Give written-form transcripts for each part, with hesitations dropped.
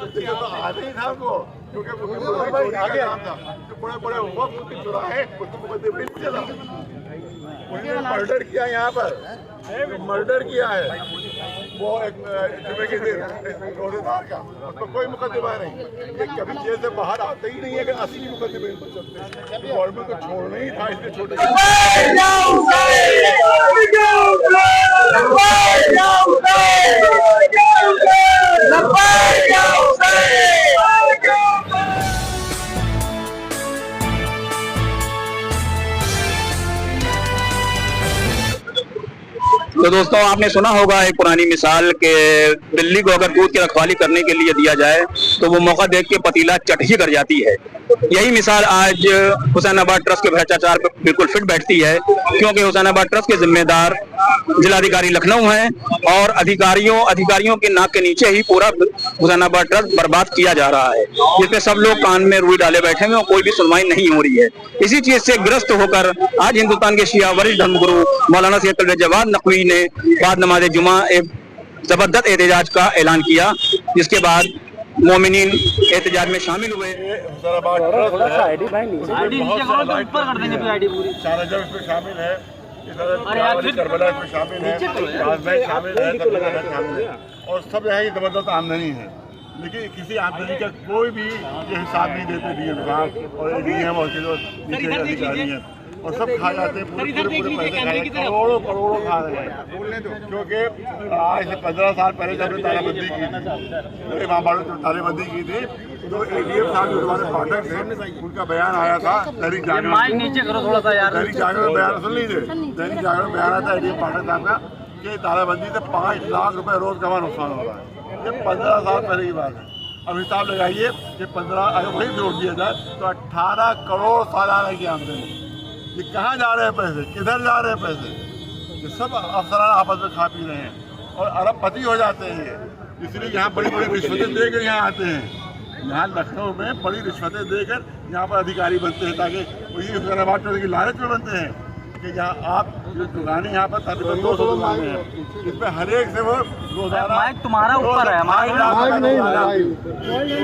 देखिए तो आने ही था वो, क्योंकि बड़े बड़े वक्त के चुराहे उसको मुकदमे नहीं चला। उन्होंने मर्डर किया यहाँ पर, मर्डर किया है वो एक जुमे के दिन रोजेदार का, उस पर कोई मुकदमा नहीं। ये कभी जेल से बाहर आते ही नहीं है कि असली मुकदमे इन पर चलते हैं। गवर्नमेंट को छोड़ना ही था इसलिए छोटे तो दोस्तों, आपने सुना होगा एक पुरानी मिसाल के बिल्ली को अगर दूध की रखवाली करने के लिए दिया जाए तो वो मौका देख के पतीला चट ही कर जाती है। यही मिसाल आज हुसैनाबाद ट्रस्ट के भ्रष्टाचार पर बिल्कुल फिट बैठती है, क्योंकि हुसैनाबाद ट्रस्ट के जिम्मेदार जिलाधिकारी लखनऊ हैं और अधिकारियों के नाक के नीचे ही पूरा हुसैनाबाद ट्रस्ट बर्बाद किया जा रहा है, जिसपे सब लोग कान में रुई डाले बैठे हैं और कोई भी सुनवाई नहीं हो रही है। इसी चीज से ग्रस्त होकर आज हिंदुस्तान के शिया वरिष्ठ धर्मगुरु मौलाना सैयद जवाद नकवी ने बाद नमाज जुमा एक जबरदस्त एहतजाज का ऐलान किया, जिसके बाद मोमिनीन एहतजाज में शामिल हुए। शामिल है, करबला इसमें शामिल है, शामिल है और सब यहाँ की जबरदस्त आमदनी है। लेकिन किसी आमदनी का कोई भी ये हिसाब नहीं देते डीएम साहब और डीएम और जो नीचे अधिकारी हैं, और सब खा जाते हैं, पूरे पैसे खा जाते हैं, करोड़ों खा रहे हैं। क्योंकि आज से 15 साल पहले जब तालाबंदी की थी, वहाँ बाड़ों जब तालाबंदी की थी तो एडीएम साहब जो हमारे पाठक थे उनका बयान आया था दैनिक जागरण, दैनिक जागरण बयान सुन लीजिए, दैनिक जागरण बयान आया था एडीएम पाठक साहब का कि तालाबंदी से 5 लाख रुपए रोज का नुकसान हो रहा है। ये 15 साल पहले की बात है। अब हिसाब लगाइए कि 15 अगर वही जोड़ दिया जाए तो 18 करोड़ सालाना की आमदनी। ये कहाँ जा रहे हैं पैसे, किधर जा रहे हैं पैसे? ये सब अफसरान आपस में खा पी रहे हैं और अरबपति हो जाते हैं ये। इसलिए यहाँ बड़ी बड़ी रिश्वतें देकर यहाँ आते हैं। यहाँ लखनऊ में बड़ी रिश्वतें देकर यहाँ पर अधिकारी बनते हैं, ताकि वही हुसैनाबाद की लालच में बनते हैं कि यहाँ आप जो दुकानें यहाँ पर तकरीबन 200 दुकानें हैं, इसमें हर एक से वो रोजाना तुम्हारा ऊपर है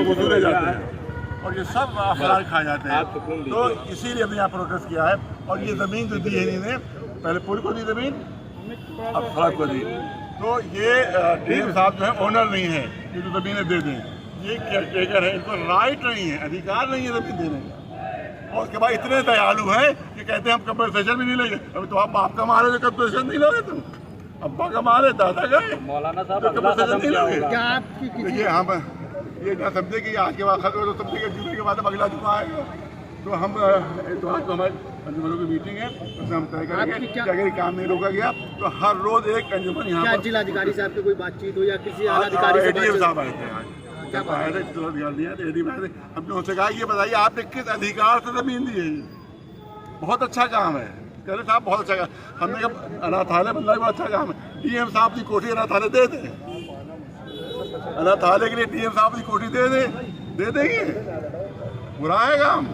वसूले जाते हैं और ये सब अफराद खा जाते हैं। तो इसीलिए हमने यहाँ प्रोटेस्ट किया है। और ये ज़मीन जो दी है इन्होंने, पहले पुल को दी ज़मीन, अब सड़क को दी। तो ये डीएम साहब जो है ओनर नहीं है, ये जो ज़मीनें दे दें, ये केयरटेकर है, इनको राइट नहीं है, अधिकार नहीं है ज़मीन देने का। और उसके बाद इतने दयालु हैं कि कहते हैं हम कंपनसेशन भी नहीं लेंगे। अभी तो आप बाप का मारे तो कंपनसेशन नहीं लोगे तुम, अब्बा का मारे दादा का मौलाना साहब कंपनसेशन नहीं लोगे। देखिए हम ये ना समझे कि आज के बाद खत्म तो समझे जुमे के बाद अगला जुमा आएगा। तो हम तो आज तो हमारे अंजुमनों की मीटिंग है, उसमें हम तय करेंगे कि अगर काम नहीं रोका गया तो हर रोज एक अंजुमन यहाँ पर। जिलाधिकारी साहब की कोई बातचीत हो या किसी अधिकारी से? एडीएम साहब आए थे आज, क्या आए थे जिलाधिकारी दिया तो एडीएम आए थे। हमने उनसे कहा ये बताइए आपने किस अधिकार से जमीन दी है? बहुत अच्छा काम है, कह रहे साहब बहुत अच्छा काम। हमने कहा अनाथालय बनना भी बहुत अच्छा काम है। डीएम साहब की कोठी अनाथालय दे दें, अनाथालय के लिए डीएम साहब की कोठी दे देंगे, बुरा है काम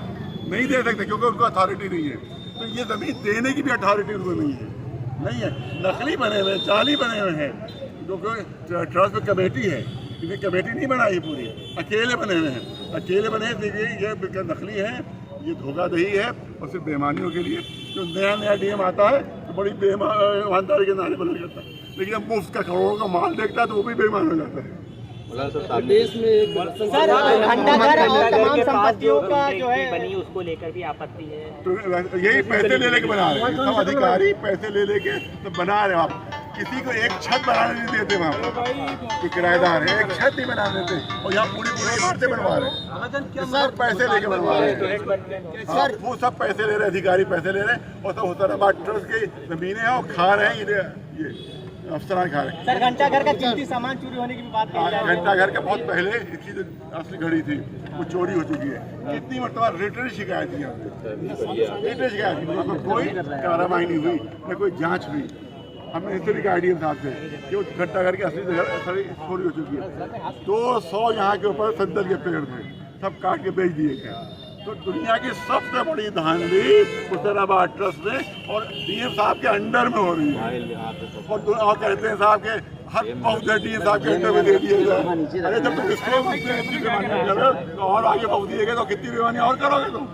नहीं दे सकते क्योंकि उनको अथॉरिटी नहीं है। तो ये ज़मीन देने की भी अथॉरिटी उनको नहीं है। नकली बने हुए, जाली बने हुए हैं, क्योंकि ट्रस्ट में कमेटी है, इन्हें कमेटी नहीं बनाई पूरी, अकेले बने हुए हैं। अकेले बने देखिए ये बिल्कुल नकली है, ये धोखाधड़ी है और सिर्फ बेईमानियों के लिए। जो नया डीएम आता है तो बड़ी बेईमानदारी के नारे बना जाता है, लेकिन जब मुफ्त का करोड़ों का माल देखता है तो वो भी बेईमान हो जाता है। देश में एक घंटाघर और तमाम संपत्तियों का जो है बनी उसको लेकर भी आपत्ति है। तो यही पैसे ले लेके बना रहे हैं सब अधिकारी, पैसे ले लेके तो बना रहे हैं। आप किसी को एक छत बनाने नहीं देते, वहाँ जो किराएदार है एक छत नहीं बना देते और यहाँ पूरी इमारतें बनवा रहे हैं। सब पैसे लेके बनवा रहे हैं, वो सब पैसे ले रहे हैं, अधिकारी पैसे ले रहे हैं और सब हुसैनाबाद ट्रस्ट की जमीनें हैं और खा रहे हैं ये अफसरान खा रहे हैं। सर घंटाघर का कीमती सामान चोरी होने की भी बात है। घंटाघर के बहुत पहले इसकी जो असली घड़ी थी वो चोरी हो चुकी है। कितनी मरतबा रिटर्न शिकायत की, रिटर्न शिकायत की, कोई कार्रवाई नहीं हुई, न कोई जांच हुई। हमने इससे भी कहा डीएम साहब से कि वो घंटाघर की असली चोरी हो चुकी है। 200 यहाँ के ऊपर संदल के पेड़ थे, सब काट के बेच दिए गए। तो दुनिया की सबसे बड़ी धांधली हुसैनाबाद ट्रस्ट में और डीएम साहब के अंडर में हो रही है। और कहते हैं साहब के हक बहुदर्जी साहब के अंदर में दे दिए जाए। अरे जब तुम इसको इतनी बेईमानी कर रहे हो तो और आगे बहु दिएगा तो कितनी बेईमानी और करोगे तुम।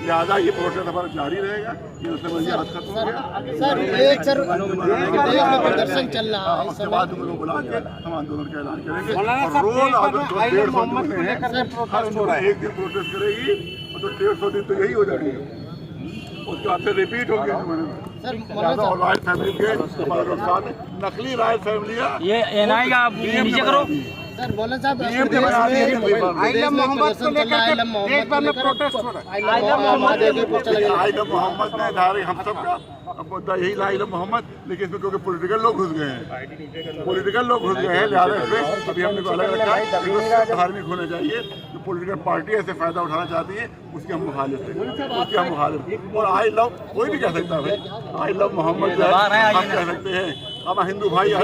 लिहाजा ये प्रोसेस हमारा जारी रहेगा। ये उससे मुझे आज खत्म हो गया सर प्रदर्शन चल रहा है, उसके बाद उन लोग बुला के हम आंदोलन का ऐलान करेंगे और रोज आंदोलन 150 दिन है, हर सुबह एक दिन प्रोटेस्ट करेगी तो 150 दिन तो यही हो जाएगी। उसके बाद से रिपीट हो गया रॉयल फैमिली के साथ नकली रॉयल फैमिली ये एनआई का आप नीचे करो सर बोले साहब आइलम मोहम्मद को लेकर देश भर में प्रोटेस्ट हो रहा है। आइलम मोहम्मद ने धारे हम सब का मुद्दा यही था आइलम मोहम्मद, लेकिन इसमें क्योंकि पॉलिटिकल लोग घुस गए हैं, लिहाजा इसमें अभी हमने अलग रखा है। धार्मिक होना चाहिए, जो पॉलिटिकल पार्टी ऐसे फायदा उठाना चाहती है उसके हम मुखालिफ हैं, और आई लव कोई भी कह सकता है भाई, आई लव मोहम्मद जो है हम कह सकते हैं, हम हिंदू भाई आई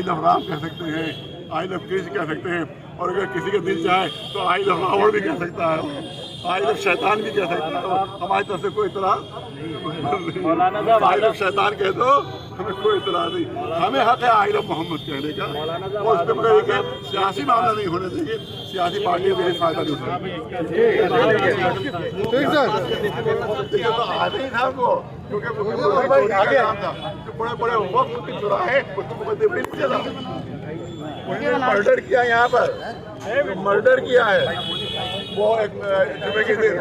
लव राम कह सकते हैं, आई लव कृष्ण कह सकते हैं, और अगर किसी का दिल चाहे तो आई लव रावण भी कह सकता है, आई लव शैतान भी कह सकता है। हमारी तरफ से कोई इतराज, आई लव शैतान कह दो, हमें कोई इतराज नहीं। हमें हक है आई लव मोहम्मद कहने का, और उसके बगैर एक सियासी मामला नहीं होने देंगे, सियासी पार्टी भी फायदा नहीं उठाएंगे। आगे था वो, क्योंकि बड़े बड़े वक्त चुराहे मर्डर किया, यहाँ पर मर्डर किया है वो एक जुमे के दिन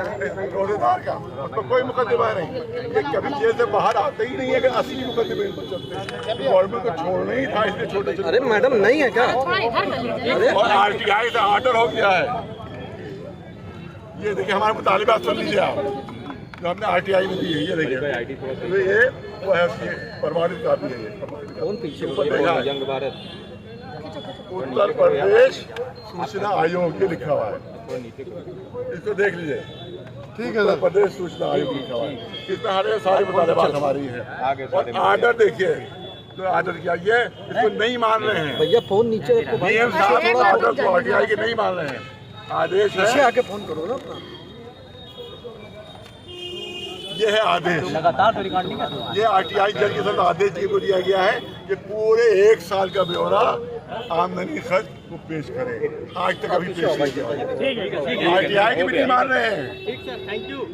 रोजेदार का, उस पर कोई मुकदमा नहीं। ये कभी जेल से बाहर आते ही नहीं है कि असली मुकदमे इन पर चलते हैं। गवर्नमेंट को छोड़ना ही था इसलिए छोटे छोटे। अरे मैडम नहीं है क्या? और RTI से ऑर्डर हो गया है। ये देखिए हमारे मुतालिबात सुन लीजिए आप, जो हमने RTI में दी है, ये देखिए तो ये वो है उसकी प्रमाणित कापी है। ये उत्तर प्रदेश सूचना आयोग ये लिखा हुआ है, इसको देख लीजिए। ठीक है, उत्तर प्रदेश सूचना आयोग लिखा हुआ है, इसमें हमारे सारे मुतालिबात हमारी है। और आर्डर देखिए जो आर्डर किया, ये इसको नहीं मान रहे हैं भैया, फोन नीचे DM साहब आर्डर को RTI के नहीं मान रहे हैं। आदेश है, आके फोन करो ना। ये है आदेश, लगातार रिकॉर्डिंग ये RTI जज के साथ आदेश को दिया गया है कि पूरे 1 साल का ब्यौरा आमदनी खर्च को पेश करें। आज तक अभी पेश नहीं किया। RTI के भी नहीं मान रहे हैं।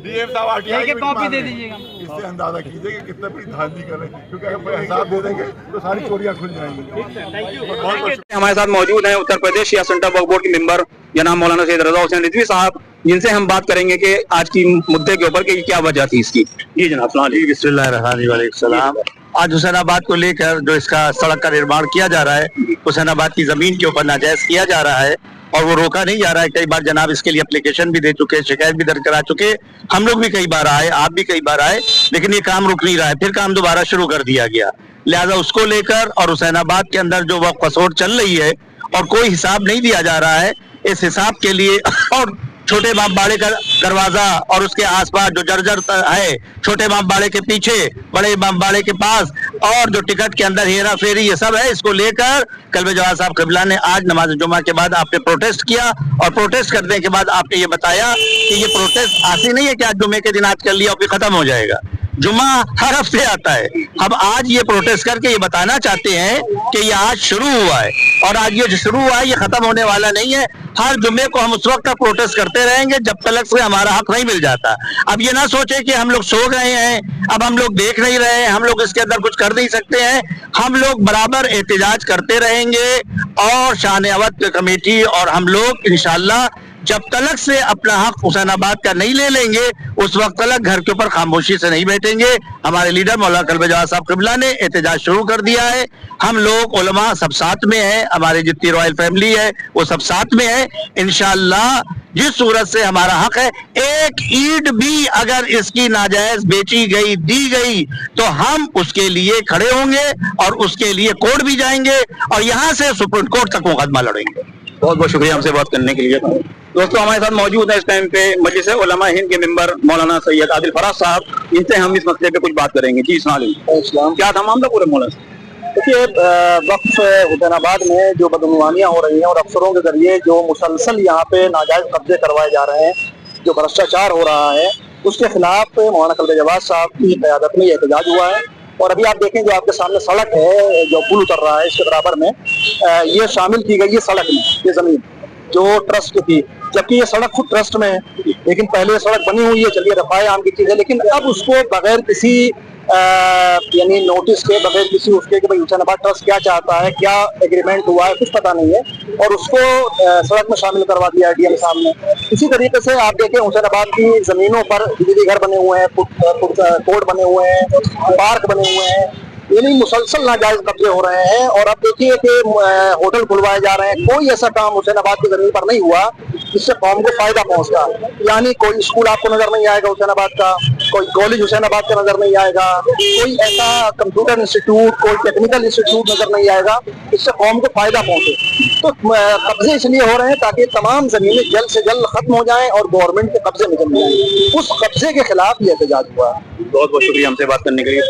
DM साहब RTI की कॉपी दे दीजिएगा। इससे अंदाजा कीजिए कि कितना बड़ी धांधली कर रहे हैं, क्योंकि अगर हिसाब दे देंगे तो सारी चोरियां खुल जाएंगी। हमारे साथ मौजूद हैं उत्तर प्रदेश सिया सेंटर वक्फ बोर्ड के मेंबर जनाब मौलाना सैयद रजा हुसैन रिजवी साहब, जिनसे हम बात करेंगे कि आज की मुद्दे के ऊपर कि क्या वजह थी इसकी। जी जनाब, बिस्मिल्लाहिर्रहमानिर्रहीम। आज हुसैनाबाद को लेकर जो इसका सड़क का निर्माण किया जा रहा है, हुसैनाबाद की जमीन के ऊपर नाजायज किया जा रहा है और वो रोका नहीं जा रहा है। कई बार जनाब इसके लिए एप्लीकेशन भी दे चुके, शिकायत भी दर्ज करा चुके, हम लोग भी कई बार आए, आप भी कई बार आए, लेकिन ये काम रुक नहीं रहा है। फिर काम दोबारा शुरू कर दिया गया। लिहाजा उसको लेकर और हुसैनाबाद के अंदर जो वक्फ फसोड चल रही है और कोई हिसाब नहीं दिया जा रहा है, इस हिसाब के लिए और छोटे बाप बाड़े का दरवाजा और उसके आसपास जो जर्जर है, छोटे बाप बाड़े के पीछे, बड़े बाप बाड़े के पास, और जो टिकट के अंदर हेरा फेरी, ये सब है। इसको लेकर कल्बे जवाद साहब क़िबला ने आज नमाज जुमा के बाद आपने प्रोटेस्ट किया, और प्रोटेस्ट करने के बाद आपने ये बताया कि ये प्रोटेस्ट ऐसी नहीं है कि आज जुमे के दिन आज कर लिया और फिर खत्म हो जाएगा। जुमा हर हफ्ते आता है। हम आज ये प्रोटेस्ट करके ये बताना चाहते हैं कि ये आज शुरू हुआ है, और आज ये जो शुरू हुआ है ये खत्म होने वाला नहीं है। हर जुम्मे को हम उस वक्त तक प्रोटेस्ट करते रहेंगे जब तक से हमारा हक नहीं मिल जाता। अब ये ना सोचे कि हम लोग सो गए हैं, अब हम लोग देख नहीं रहे हैं, हम लोग इसके अंदर कुछ कर नहीं सकते हैं। हम लोग बराबर एहतजाज करते रहेंगे, और शान अवध कमेटी और हम लोग इंशाअल्लाह जब तलक से अपना हक हुसैनाबाद का नहीं ले लेंगे, उस वक्त तलक घर के ऊपर खामोशी से नहीं बैठेंगे। हमारे लीडर मौलाना कल्बे जवाद साहब क़िबला ने एहतजाज शुरू कर दिया है। हम लोग उलमा सब साथ में हैं, हमारी जितनी रॉयल फैमिली है वो सब साथ में है। इंशाअल्लाह जिस सूरत से हमारा हक है, एक ईंट भी अगर इसकी नाजायज बेची गई, दी गई, तो हम उसके लिए खड़े होंगे और उसके लिए कोर्ट भी जाएंगे और यहाँ से सुप्रीम कोर्ट तक मुकदमा लड़ेंगे। बहुत बहुत शुक्रिया हमसे बात करने के लिए। दोस्तों, हमारे साथ मौजूद है इस टाइम पे मजलिस उलमा हिंद के मेंबर मौलाना सैयद आदिल फराज साहब, इनसे हम इस मसले पे कुछ बात करेंगे। जी अस्सलाम, क्या था मामला पूरे मौलाना? देखिए, वक्फ हुसैनाबाद में जो बदगुमानियाँ हो रही हैं और अफसरों के जरिए जो मुसलसल यहाँ पे नाजायज कब्जे करवाए जा रहे हैं, जो भ्रष्टाचार हो रहा है, उसके खिलाफ मौलाना कल्बे जवाद साहब की क़यादत में एहतजाज हुआ है। और अभी आप देखें जो आपके सामने सड़क है, जो पुल उतर रहा है इसके बराबर में, ये शामिल की गई है सड़क में, ये जमीन जो ट्रस्ट की थी, जबकि ये सड़क खुद ट्रस्ट में है। लेकिन पहले ये सड़क बनी हुई है, चलिए रफाए आम की चीज है, लेकिन अब उसको बगैर किसी यानी नोटिस के, बगैर किसी उसके कि भाई हुसैनाबाद ट्रस्ट क्या चाहता है, क्या एग्रीमेंट हुआ है, कुछ पता नहीं है, और उसको सड़क में शामिल करवा दिया डीएम साहब ने। इसी तरीके से आप देखें हुसैनाबाद की जमीनों पर दीदी घर बने हुए हैं, कोर्ट बने हुए हैं, पार्क बने हुए हैं, यानी मुसलसल नाजायज कब्जे हो रहे हैं। और अब देखिए कि होटल खुलवाए जा रहे हैं, कोई ऐसा काम हुसैनाबाद की जमीन पर नहीं हुआ जिससे कौम को फायदा पहुंचता। यानी कोई स्कूल आपको नजर नहीं आएगा हुसैनाबाद का, कोई कॉलेज हुसैनाबाद का नजर नहीं आएगा, कोई ऐसा कंप्यूटर इंस्टीट्यूट, कोई टेक्निकल इंस्टीट्यूट नजर नहीं आएगा जिससे कौम को फायदा पहुंचे। तो कब्जे इसलिए हो रहे हैं ताकि तमाम जमीनें जल्द से जल्द खत्म हो जाएं और गवर्नमेंट के कब्जे निकल जाएं। उस कब्जे के खिलाफ ये एहतजाज हुआ। बहुत बहुत शुक्रिया हमसे बात करने के लिए।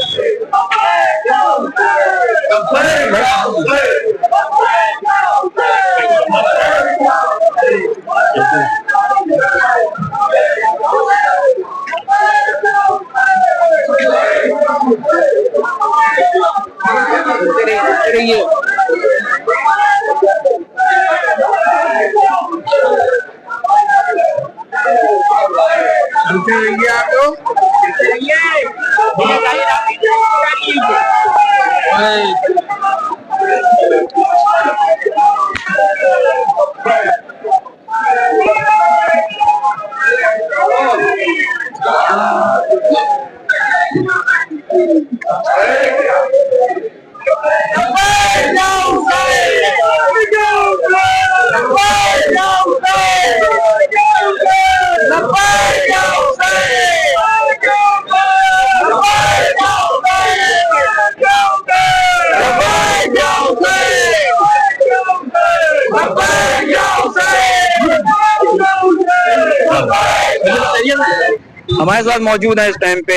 हमारे साथ मौजूद है इस टाइम पे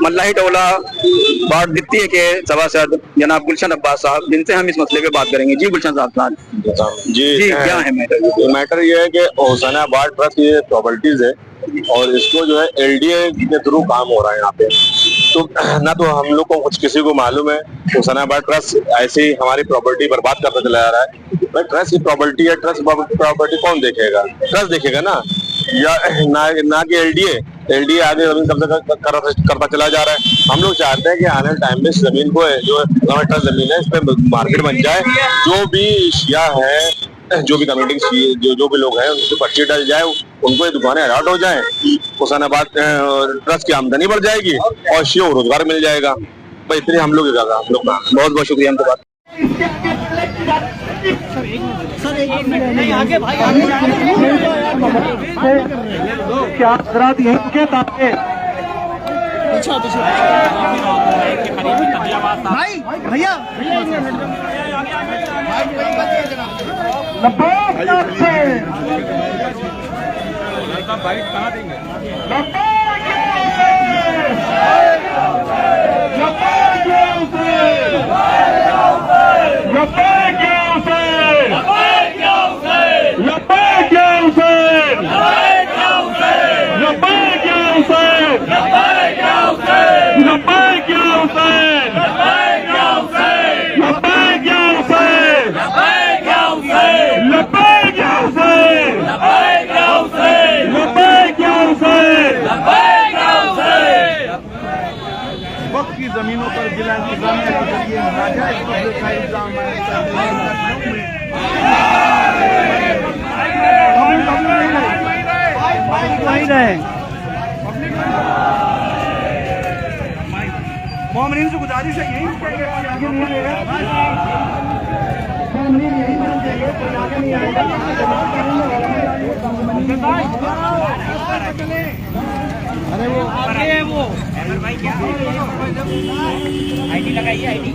मल्लाही टोला वार्ड द्वितीय के सभासद जनाब गुलशन अब्बास साहब, जिनसे हम इस मसले पे बात करेंगे। जी गुलशन साहब, जी क्या है मैटर? मैटर ये है कि हुसैनाबाद ट्रस्ट ये प्रॉपर्टीज है और इसको जो है एलडीए के थ्रू काम हो रहा है यहाँ पे। तो ना तो हम लोग को कुछ किसी को मालूम है, हुसैनाबाद ट्रस्ट ऐसे ही हमारी प्रॉपर्टी बर्बाद करता चला जा रहा है। भाई ट्रस्ट की प्रॉपर्टी है, ट्रस्ट प्रॉपर्टी कौन देखेगा? ट्रस्ट देखेगा ना, या ना कि एलडीए आगे जमीन कब्जा करता चला जा रहा है। हम लोग चाहते हैं कि आने वाले टाइम में इस जमीन को, जो ट्रस्ट जमीन है, इस पर मार्केट बन जाए, जो भी शिया है, जो भी कम्युनिटी, जो भी लोग हैं, उनसे पर्ची डल जाए, उनको ये दुकानें अलॉट हो जाए, हुसैनाबाद ट्रस्ट की आमदनी बढ़ जाएगी और शिया को रोजगार मिल जाएगा। भाई इतनी हम लोग बहुत बहुत शुक्रिया हमको बात। नहीं आगे भाई, क्या हजरात यहीं के ताकि भाई भैया वक्त की जमीनों पर जिला इंतजामिया के जरिए नाजायज कब्जे का इल्जाम मोमिन से गुजारिश है यही आगे नहीं अरे वो भाई क्या आईडी लगाइए, आईडी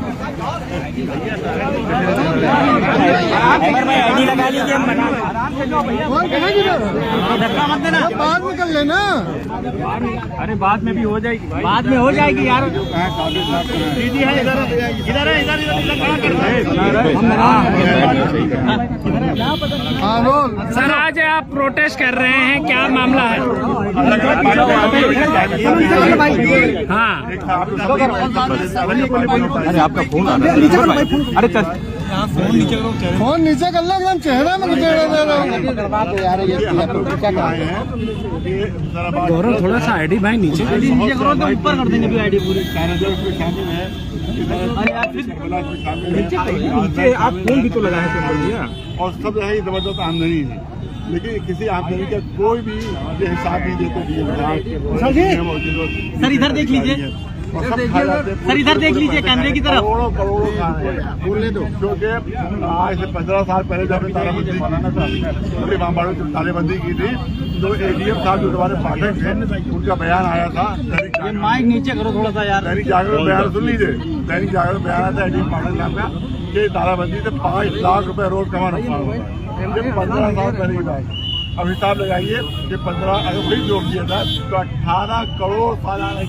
आईडी लगा लीजिए, धक्का मत देना, बाद में कर लेना। अरे बाद में भी हो जाएगी, बाद में हो जाएगी यार। दीदी है इधर है, इधर हाँ बोल सर, आज आप प्रोटेस्ट कर रहे हैं, क्या मामला है? हाँ, अरे आपका फोन आ रहा है। अरे फोन नीचे कर लो, एकदम चेहरे में चेहरा दे रहा हूँ। गौरव थोड़ा सा आईडी भाई नीचे कर नीचे करो तो ऊपर कर देंगे आईडी पूरी। नीचे आप फोन भी तो लगा है और सब है जबरदस्त आमदनी है, लेकिन किसी आमदनी का कोई भी हिसाब नहीं देते। सर इधर देख लीजिए, सर इधर देख लीजिए कैमरे की तरफ। करोड़ों करोड़ों बोलने दो, क्योंकि आज से 15 साल पहले जब तालाबंदी पूरे इमामबाड़ों की तालाबंदी की थी तो ADM साहब जो हमारे पाठक थे उनका बयान आया था। माइक नीचे करो थोड़ा सा यार। दैनिक जागरण बयान सुन लीजिए, दैनिक जागरण बयान आया था ADM पाठक साहब का कि तालाबंदी से 5 लाख रुपए रोज कमा नुकसान होगा। ये 15 साल पहले की बात। अब हिसाब लगाइए कि 15 अगर वही जोड़ दिया था तो 18 करोड़ सालाना